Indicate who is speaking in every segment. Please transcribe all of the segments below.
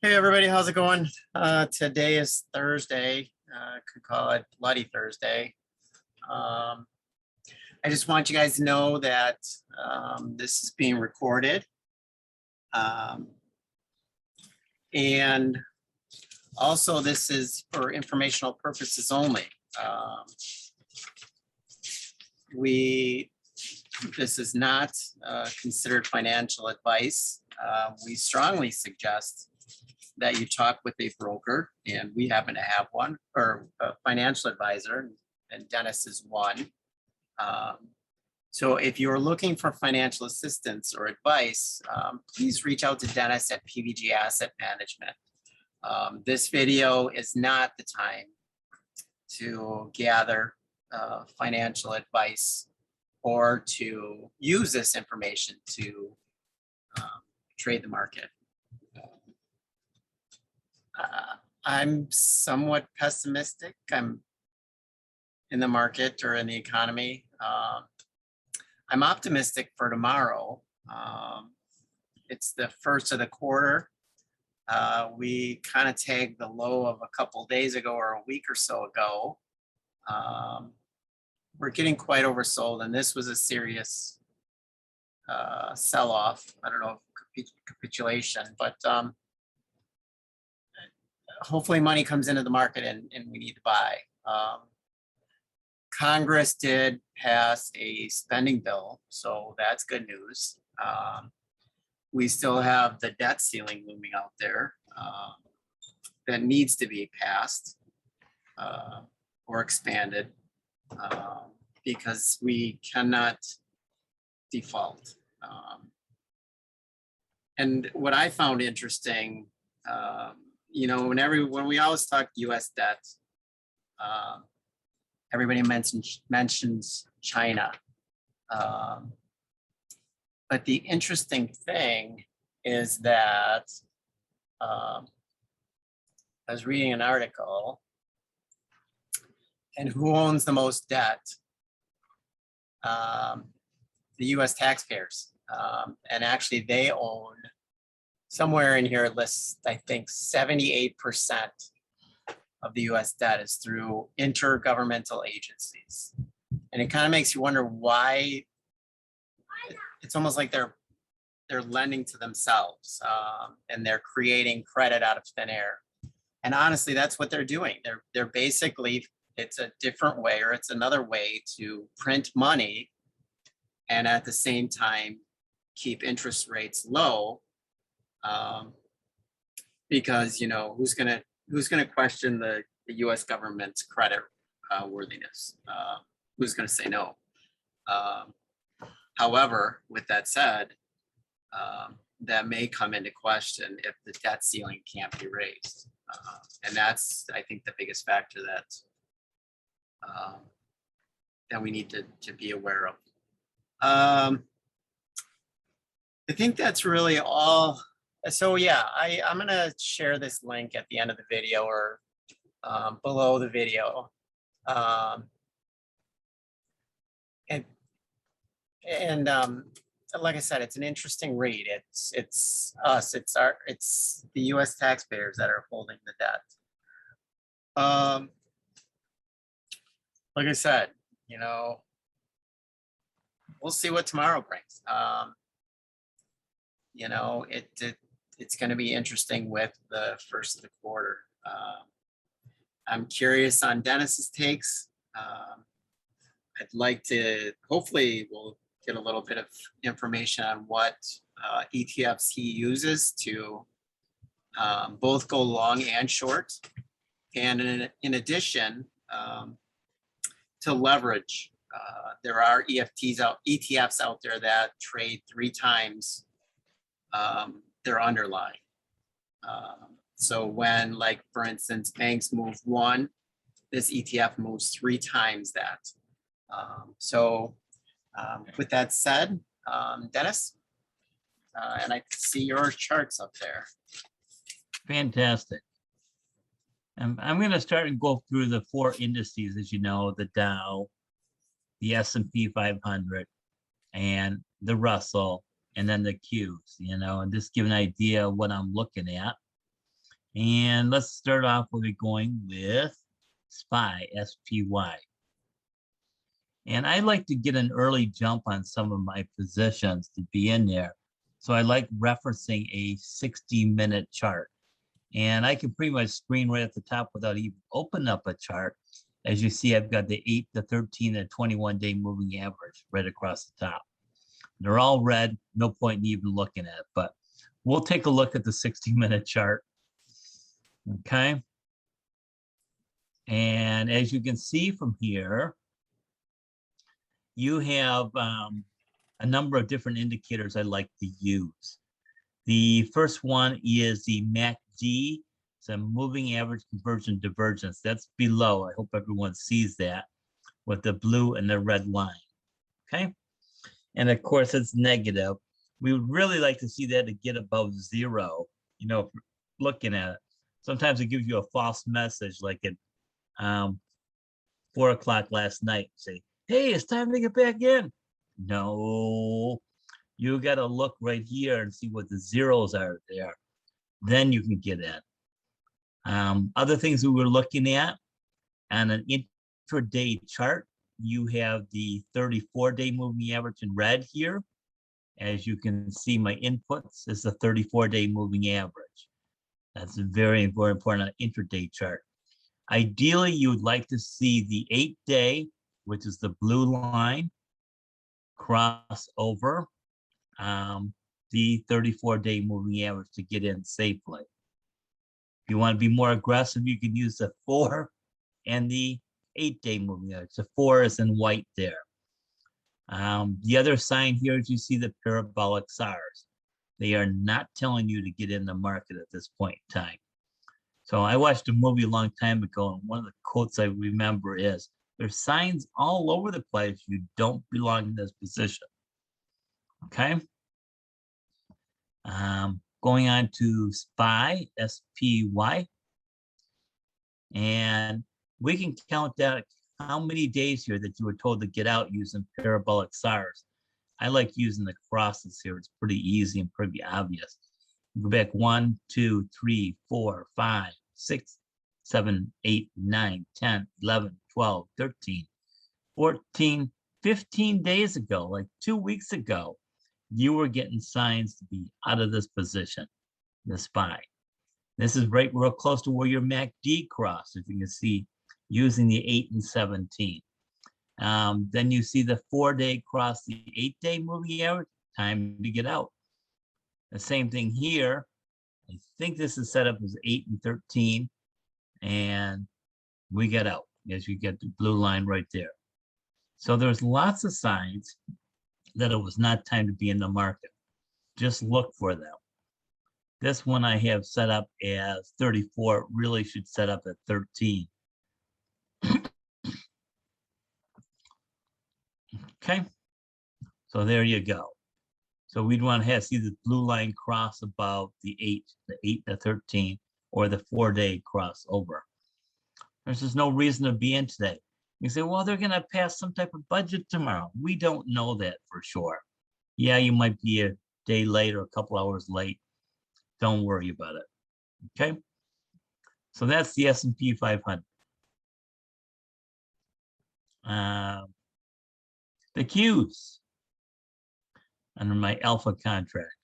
Speaker 1: Hey everybody, how's it going? Today is Thursday. Could call it Bloody Thursday. Um, I just want you guys to know that this is being recorded. Um, and also this is for informational purposes only. This is not considered financial advice. We strongly suggest that you talk with a broker, and we happen to have one, or a financial advisor, and Dennis is one. So if you're looking for financial assistance or advice, please reach out to Dennis at PVG Asset Management. This video is not the time to gather financial advice or to use this information to trade the market. I'm somewhat pessimistic. I'm in the market or in the economy. I'm optimistic for tomorrow. It's the first of the quarter. We kind of tagged the low of a couple days ago or a week or so ago. We're getting quite oversold, and this was a serious sell-off. I don't know if capitulation, but hopefully money comes into the market and we need to buy. Congress did pass a spending bill, so that's good news. We still have the debt ceiling looming out there that needs to be passed or expanded because we cannot default. And what I found interesting, when we always talk U.S. debt, everybody mentions China. But the interesting thing is that I was reading an article, and who owns the most debt? The U.S. taxpayers. And actually they own, somewhere in here it lists, I think 78% of the US debt is through intergovernmental agencies. And it kind of makes you wonder why. It's almost like they're lending to themselves and they're creating credit out of thin air. And honestly, that's what they're doing. They're basically, it's a different way, or it's another way to print money and at the same time keep interest rates low, because who's gonna question the U.S. government's credit worthiness? Who's gonna say no? However, with that said, that may come into question if the debt ceiling can't be raised, and that's, I think, the biggest factor that we need to be aware of. I think that's really all. So yeah, I'm gonna share this link at the end of the video or below the video. And like I said, it's an interesting read. It's us, it's the US taxpayers that are holding the debt. Like I said, we'll see what tomorrow brings. It's going to be interesting with the first of the quarter. I'm curious on Dennis's takes. I'd like to, hopefully we'll get a little bit of information on what ETFs he uses to both go long and short. And in addition, to leverage. There are ETFs out there that trade 3 times their underlying. So when, like, for instance, banks move 1, this ETF moves 3 times that. With that said, Dennis, and I see your charts up there.
Speaker 2: Fantastic. I'm going to start and go through the 4 indices, as you know, the Dow, the S&P 500, and the Russell, and then the Qs, and just give an idea of what I'm looking at. And let's start off with going with SPY, SPY. And I like to get an early jump on some of my positions to be in there. So I like referencing a 60-minute chart. And I can pretty much screen right at the top without even opening up a chart. As you see, I've got the 8, the 13, and 21-day moving average right across the top. They're all red, no point in even looking at it, but we'll take a look at the 60-minute chart. Okay. And as you can see from here, you have a number of different indicators I like to use. The first one is the MACD. It's a moving average conversion divergence. That's below. I hope everyone sees that with the blue and the red line. Okay. And of course, it's negative. We would really like to see that to get above 0, you know, looking at it. Sometimes it gives you a false message, like at 4 o'clock last night. Say, hey, it's time to get back in. No, you got to look right here and see what the zeros are there. Then you can get in. Other things we were looking at on an intraday chart, you have the 34-day moving average in red here. As you can see, my inputs is the 34-day moving average. That's very, very important on an intraday chart. Ideally, you would like to see the 8-day, which is the blue line, cross over the 34-day moving average to get in safely. If you want to be more aggressive, you can use the 4 and the 8-day moving average. The 4 is in white there. The other sign here is you see the parabolic SARs. They are not telling you to get in the market at this point in time. So I watched a movie a long time ago, and one of the quotes I remember is, there's signs all over the place. You don't belong in this position. Okay. Going on to SPY, SPY. And we can count out how many days here that you were told to get out using parabolic SARs. I like using the crosses here. It's pretty easy and pretty obvious. Go back 1, 2, 3, 4, 5, 6, 7, 8, 9, 10, 11, 12, 13, 14, 15 days ago, like 2 weeks ago, you were getting signs to be out of this position, the SPY. This is right real close to where your MACD crossed, as you can see, using the 8 and 17. Then you see the 4-day cross the 8-day moving average, time to get out. The same thing here. I think this is set up as 8 and 13, and we get out as you get the blue line right there. So there's lots of signs that it was not time to be in the market. Just look for them. This one I have set up as 34, really should set up at 13. Okay, so there you go. So we'd want to see the blue line cross above the 8 to 13, or the 4-day crossover. There's just no reason to be in today. You say, well, they're going to pass some type of budget tomorrow. We don't know that for sure. Yeah, you might be a day late or a couple hours late. Don't worry about it. Okay. So that's the S&P 500. The Qs under my alpha contract.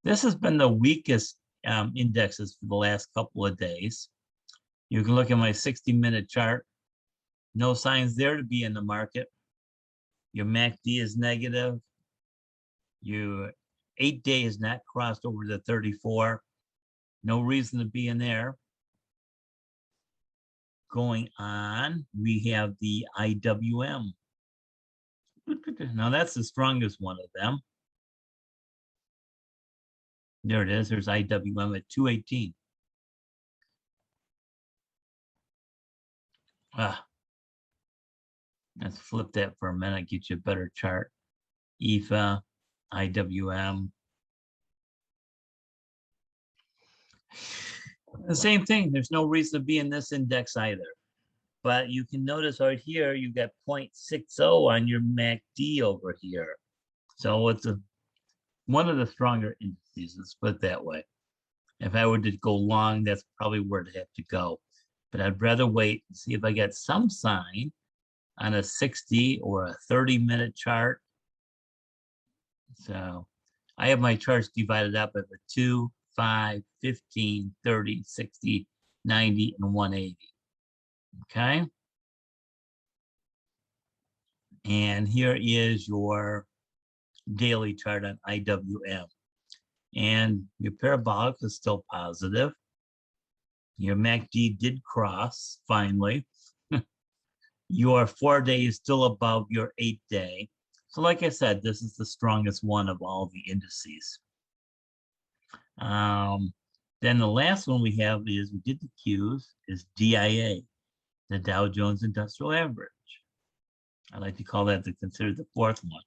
Speaker 2: This has been the weakest indexes for the last couple of days. You can look at my 60-minute chart. No signs there to be in the market. Your MACD is negative. Your 8-day is not crossed over the 34. No reason to be in there. Going on, we have the IWM. Now that's the strongest one of them. There it is. There's IWM at 218. Let's flip that for a minute, get you a better chart. EFA, IWM. The same thing. There's no reason to be in this index either. But you can notice right here, you got 0.60 on your MACD over here. So it's one of the stronger indices, let's put it that way. If I were to go long, that's probably where I'd have to go. But I'd rather wait and see if I get some sign on a 60 or a 30-minute chart. So I have my charts divided up into 2, 5, 15, 30, 60, 90, and 180. Okay. And here is your daily chart on IWM. And your parabolic is still positive. Your MACD did cross finally. Your 4-day is still above your 8-day. So like I said, this is the strongest one of all the indices. Then the last one we have is, we did the Qs, is DIA, the Dow Jones Industrial Average. I like to call that considered the fourth one.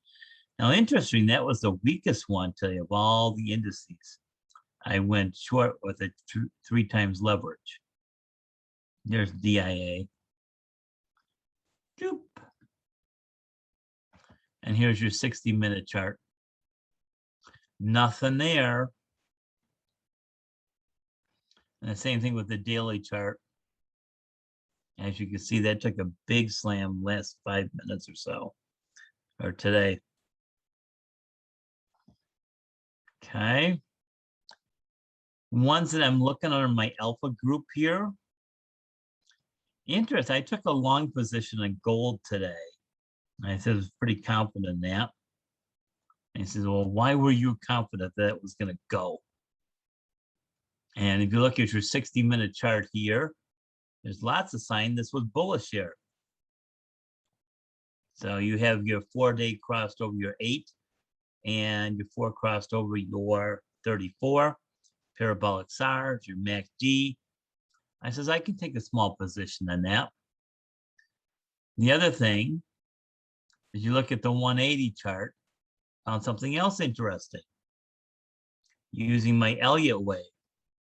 Speaker 2: Now, interesting, that was the weakest one today of all the indices. I went short with a 3 times leverage. There's DIA. Doop. And here's your 60-minute chart. Nothing there. And the same thing with the daily chart. As you can see, that took a big slam last 5 minutes or so, or today. Okay. Ones that I'm looking at are my alpha group here. Interest, I took a long position in gold today. I said I was pretty confident in that. And he says, well, why were you confident that it was going to go? And if you look at your 60-minute chart here, there's lots of sign this was bullish here. So you have your 4-day crossed over your 8, and your 4 crossed over your 34, parabolic SARS, your MACD. I says, I can take a small position on that. The other thing is you look at the 180 chart, found something else interesting. Using my Elliott wave.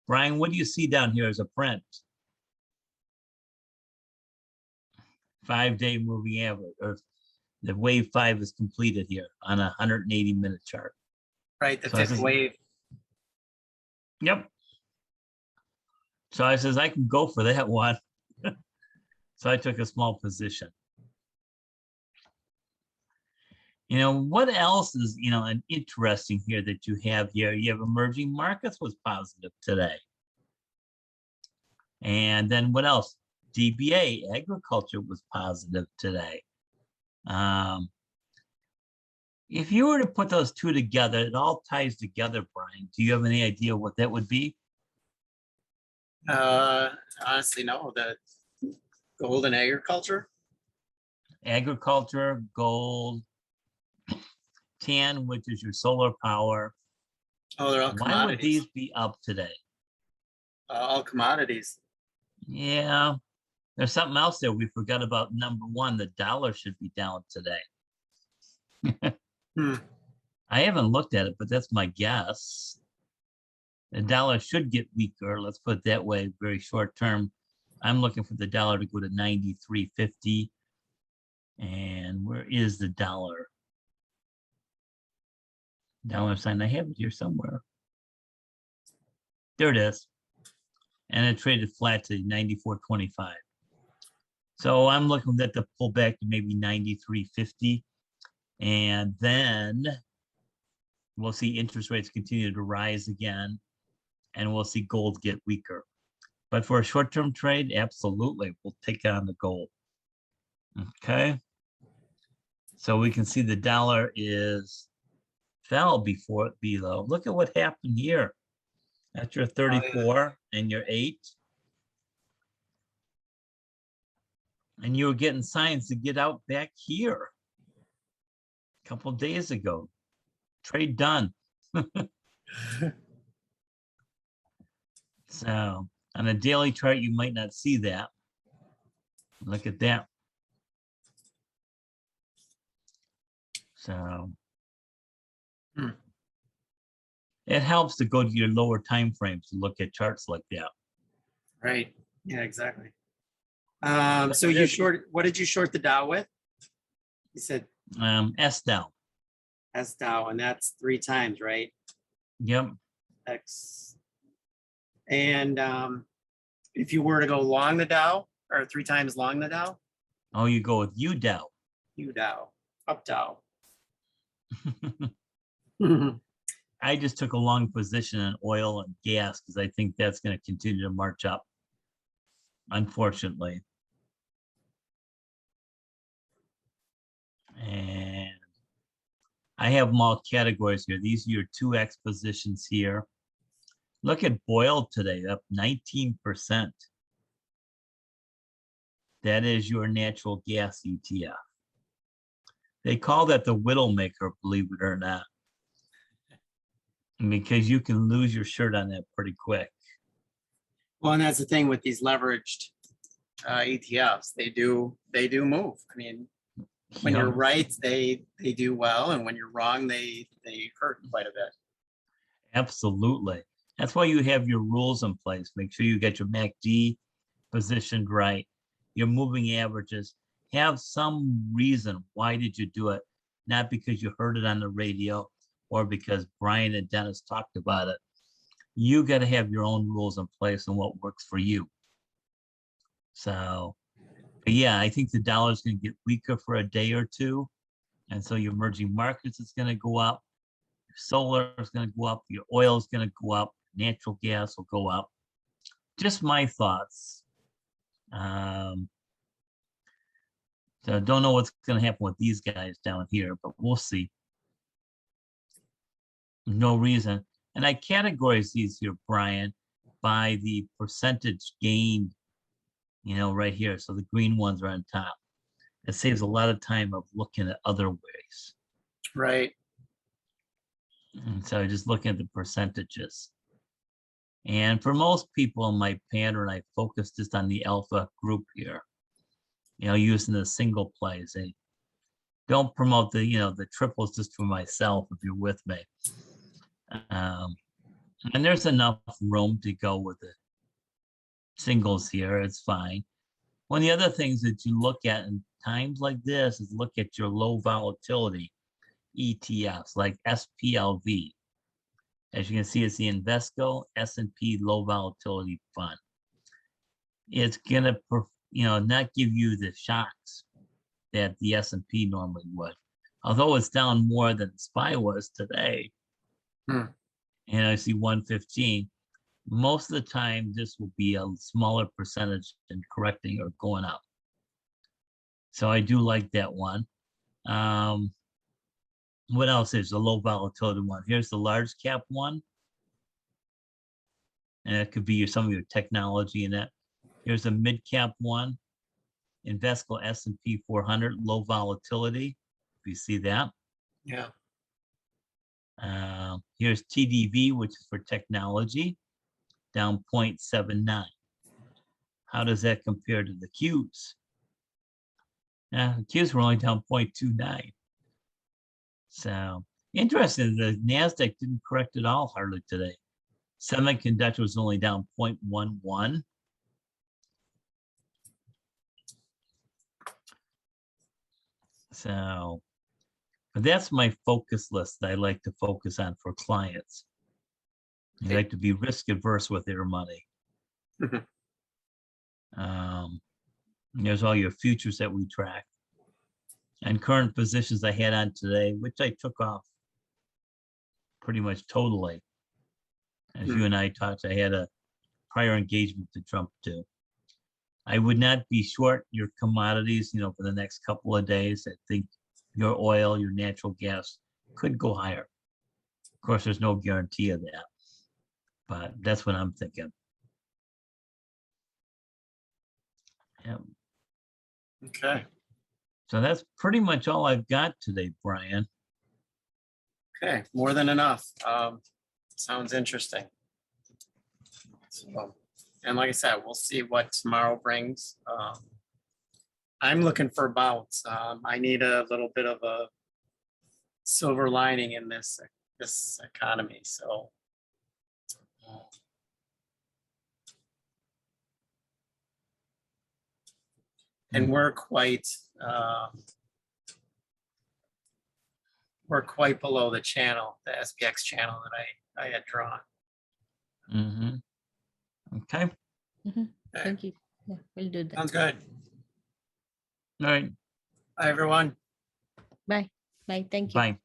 Speaker 2: Brian, what do you see down here as a print? 5-day moving average, or the wave 5 is completed here on a 180-minute chart.
Speaker 1: Right, the
Speaker 2: So
Speaker 1: fifth wave.
Speaker 2: Yep. So I says, I can go for that one. So I took a small position. You know, what else is, an interesting here that you have here? You have emerging markets was positive today. And then what else? DBA, agriculture, was positive today. If you were to put those two together, it all ties together, Brian. Do you have any idea what that would be?
Speaker 1: Honestly, no. The gold and agriculture.
Speaker 2: Agriculture, gold, tan, which is your solar power.
Speaker 1: Oh, they're all
Speaker 2: Why
Speaker 1: commodities.
Speaker 2: would these be up today?
Speaker 1: All commodities.
Speaker 2: Yeah, there's something else there we forgot about. Number one, the dollar should be down today. I haven't looked at it, but that's my guess. The dollar should get weaker. Let's put it that way, very short term. I'm looking for the dollar to go to 93.50. And where is the dollar? Dollar sign, I have it here somewhere. There it is. And it traded flat to 94.25. So I'm looking at the pull back to maybe 93.50. And then we'll see interest rates continue to rise again. And we'll see gold get weaker. But for a short-term trade, absolutely, we'll take on the gold. Okay. So we can see the dollar fell before it below. Look at what happened here. That's your 34 and your 8. And you were getting signs to get out back here a couple of days ago. Trade done. So on a daily chart, you might not see that. Look at that. So it helps to go to your lower time frames to look at charts like that.
Speaker 1: Right. Yeah, exactly. So you short, what did you short the Dow with? You said
Speaker 2: S Dow.
Speaker 1: S Dow, and that's 3 times, right?
Speaker 2: Yep.
Speaker 1: X. And if you were to go long the Dow, or 3 times long the Dow,
Speaker 2: Oh, you go with UDOW.
Speaker 1: you Dow, up Dow.
Speaker 2: I just took a long position in oil and gas because I think that's going to continue to march up, unfortunately. And I have them all categories here. These are your 2X positions here. Look at oil today, up 19%. That is your natural gas ETF. They call that the Widowmaker, believe it or not, because you can lose your shirt on that pretty quick.
Speaker 1: Well, and that's the thing with these leveraged ETFs. They do move. I mean, when
Speaker 2: Yeah.
Speaker 1: you're right, they do well, and when you're wrong, they hurt quite a bit.
Speaker 2: Absolutely. That's why you have your rules in place. Make sure you get your MACD positioned right, your moving averages. Have some reason why did you do it, not because you heard it on the radio or because Brian and Dennis talked about it. You got to have your own rules in place and what works for you. So, but yeah, I think the dollar is going to get weaker for a day or two. And so your emerging markets is going to go up. Your solar is going to go up. Your oil is going to go up. Natural gas will go up. Just my thoughts. So don't know what's going to happen with these guys down here, but we'll see. No reason. And I categorize these here, Brian, by the percentage gained, right here. So the green ones are on top. It saves a lot of time of looking at other ways.
Speaker 1: Right.
Speaker 2: And so just looking at the percentages. And for most people in my pattern, I focus just on the alpha group here, using the single plays. I don't promote the triples just for myself if you're with me. And there's enough room to go with the singles here. It's fine. One of the other things that you look at in times like this is look at your low volatility ETFs like SPLV. As you can see, it's the Invesco S&P Low Volatility Fund. It's gonna, not give you the shocks that the S&P normally would. Although it's down more than the SPY was today. And I see 115. Most of the time, this will be a smaller percentage than correcting or going up. So I do like that one. What else is a low volatility one? Here's the large cap one. And it could be some of your technology in that. Here's a mid cap one. Invesco S&P 400 low volatility. If you see that.
Speaker 1: Yeah.
Speaker 2: Here's TDV, which is for technology, down 0.79. How does that compare to the Qs? The Qs were only down 0.29. So interesting, the NASDAQ didn't correct at all hardly today. Semiconductor was only down 0.11. So, but that's my focus list that I like to focus on for clients. They like to be risk averse with their money. There's all your futures that we track and current positions I had on today, which I took off pretty much totally. As you and I talked, I had a prior engagement to jump to. I would not be short your commodities, for the next couple of days. I think your oil, your natural gas could go higher. Of course, there's no guarantee of that, but that's what I'm thinking. Yeah.
Speaker 1: Okay.
Speaker 2: So that's pretty much all I've got today, Brian.
Speaker 1: Okay, more than enough. Sounds interesting. So, and like I said, we'll see what tomorrow brings. I'm looking for bounce. I need a little bit of a silver lining in this economy. So, and we're quite below the channel, the SPX channel that I had drawn.
Speaker 2: Mm-hmm. Okay,
Speaker 1: Okay,
Speaker 3: Thank you. Yeah, we'll do that.
Speaker 1: sounds good.
Speaker 2: all right,
Speaker 1: Bye, everyone.
Speaker 3: Bye. Bye. Thank you.
Speaker 2: bye.